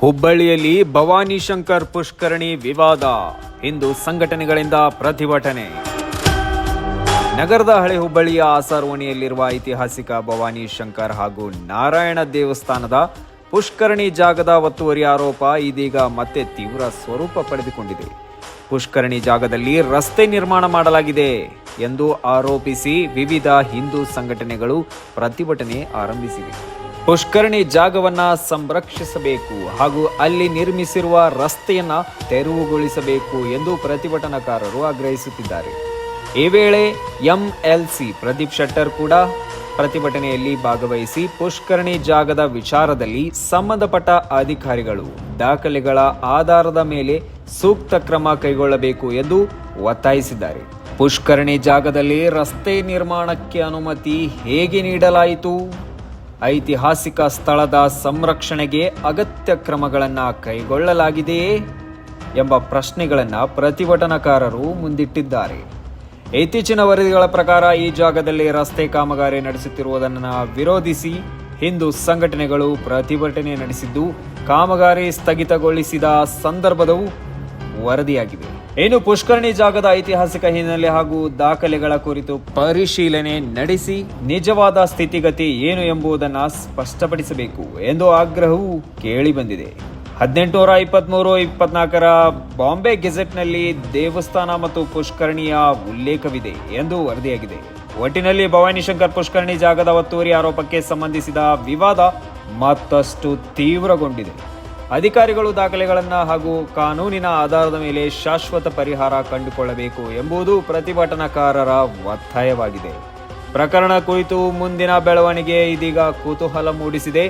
ಹುಬ್ಬಳ್ಳಿಯಲ್ಲಿ ಭವಾನಿ ಶಂಕರ್ ಪುಷ್ಕರಣಿ ವಿವಾದ, ಹಿಂದೂ ಸಂಘಟನೆಗಳಿಂದ ಪ್ರತಿಭಟನೆ. ನಗರದ ಹಳೆ ಹುಬ್ಬಳ್ಳಿಯ ಆಸಾರೋಣಿಯಲ್ಲಿರುವ ಐತಿಹಾಸಿಕ ಭವಾನಿ ಶಂಕರ್ ಹಾಗೂ ನಾರಾಯಣ ದೇವಸ್ಥಾನದ ಪುಷ್ಕರಣಿ ಜಾಗದ ಒತ್ತುವರಿ ಆರೋಪ ಇದೀಗ ಮತ್ತೆ ತೀವ್ರ ಸ್ವರೂಪ ಪಡೆದುಕೊಂಡಿದೆ. ಪುಷ್ಕರಣಿ ಜಾಗದಲ್ಲಿ ರಸ್ತೆ ನಿರ್ಮಾಣ ಮಾಡಲಾಗಿದೆ ಎಂದು ಆರೋಪಿಸಿ ವಿವಿಧ ಹಿಂದೂ ಸಂಘಟನೆಗಳು ಪ್ರತಿಭಟನೆ ಆರಂಭಿಸಿವೆ. ಪುಷ್ಕರಣಿ ಜಾಗವನ್ನ ಸಂರಕ್ಷಿಸಬೇಕು ಹಾಗೂ ಅಲ್ಲಿ ನಿರ್ಮಿಸಿರುವ ರಸ್ತೆಯನ್ನ ತೆರವುಗೊಳಿಸಬೇಕು ಎಂದು ಪ್ರತಿಭಟನಾಕಾರರು ಆಗ್ರಹಿಸುತ್ತಿದ್ದಾರೆ. ಈ ವೇಳೆ ಎಂಎಲ್ಸಿ ಪ್ರದೀಪ್ ಶೆಟ್ಟರ್ ಕೂಡ ಪ್ರತಿಭಟನೆಯಲ್ಲಿ ಭಾಗವಹಿಸಿ ಪುಷ್ಕರಣಿ ಜಾಗದ ವಿಚಾರದಲ್ಲಿ ಸಂಬಂಧಪಟ್ಟ ಅಧಿಕಾರಿಗಳು ದಾಖಲೆಗಳ ಆಧಾರದ ಮೇಲೆ ಸೂಕ್ತ ಕ್ರಮ ಕೈಗೊಳ್ಳಬೇಕು ಎಂದು ಒತ್ತಾಯಿಸಿದ್ದಾರೆ. ಪುಷ್ಕರಣಿ ಜಾಗದಲ್ಲಿ ರಸ್ತೆ ನಿರ್ಮಾಣಕ್ಕೆ ಅನುಮತಿ ಹೇಗೆ ನೀಡಲಾಯಿತು? ಐತಿಹಾಸಿಕ ಸ್ಥಳದ ಸಂರಕ್ಷಣೆಗೆ ಅಗತ್ಯ ಕ್ರಮಗಳನ್ನು ಕೈಗೊಳ್ಳಲಾಗಿದೆಯೇ ಎಂಬ ಪ್ರಶ್ನೆಗಳನ್ನು ಪ್ರತಿಭಟನಾಕಾರರು ಮುಂದಿಟ್ಟಿದ್ದಾರೆ. ಇತ್ತೀಚಿನ ವರದಿಗಳ ಪ್ರಕಾರ ಈ ಜಾಗದಲ್ಲಿ ರಸ್ತೆ ಕಾಮಗಾರಿ ನಡೆಸುತ್ತಿರುವುದನ್ನು ವಿರೋಧಿಸಿ ಹಿಂದೂ ಸಂಘಟನೆಗಳು ಪ್ರತಿಭಟನೆ ನಡೆಸಿದ್ದು, ಕಾಮಗಾರಿ ಸ್ಥಗಿತಗೊಳಿಸಿದ ಸಂದರ್ಭದವು ವರದಿಯಾಗಿವೆ. ಇನ್ನು ಪುಷ್ಕರಣಿ ಜಾಗದ ಐತಿಹಾಸಿಕ ಹಿನ್ನೆಲೆ ಹಾಗೂ ದಾಖಲೆಗಳ ಕುರಿತು ಪರಿಶೀಲನೆ ನಡೆಸಿ ನಿಜವಾದ ಸ್ಥಿತಿಗತಿ ಏನು ಎಂಬುದನ್ನು ಸ್ಪಷ್ಟಪಡಿಸಬೇಕು ಎಂದು ಆಗ್ರಹವೂ ಕೇಳಿಬಂದಿದೆ. 1823-24 ಬಾಂಬೆ ಗೆಜೆಟ್ನಲ್ಲಿ ದೇವಸ್ಥಾನ ಮತ್ತು ಪುಷ್ಕರಣಿಯ ಉಲ್ಲೇಖವಿದೆ ಎಂದು ವರದಿಯಾಗಿದೆ. ಒಟ್ಟಿನಲ್ಲಿ ಭವಾನಿ ಶಂಕರ್ ಪುಷ್ಕರಣಿ ಜಾಗದ ಒತ್ತುವರಿ ಆರೋಪಕ್ಕೆ ಸಂಬಂಧಿಸಿದ ವಿವಾದ ಮತ್ತಷ್ಟು ತೀವ್ರಗೊಂಡಿದೆ. ಅಧಿಕಾರಿಗಳು ದಾಖಲೆಗಳನ್ನು ಹಾಗೂ ಕಾನೂನಿನ ಆಧಾರದ ಮೇಲೆ ಶಾಶ್ವತ ಪರಿಹಾರ ಕಂಡುಕೊಳ್ಳಬೇಕು ಎಂಬುದು ಪ್ರತಿಭಟನಾಕಾರರ ಒತ್ತಾಯವಾಗಿದೆ. ಪ್ರಕರಣ ಕುರಿತು ಮುಂದಿನ ಬೆಳವಣಿಗೆ ಇದೀಗ ಕುತೂಹಲ ಮೂಡಿಸಿದೆ.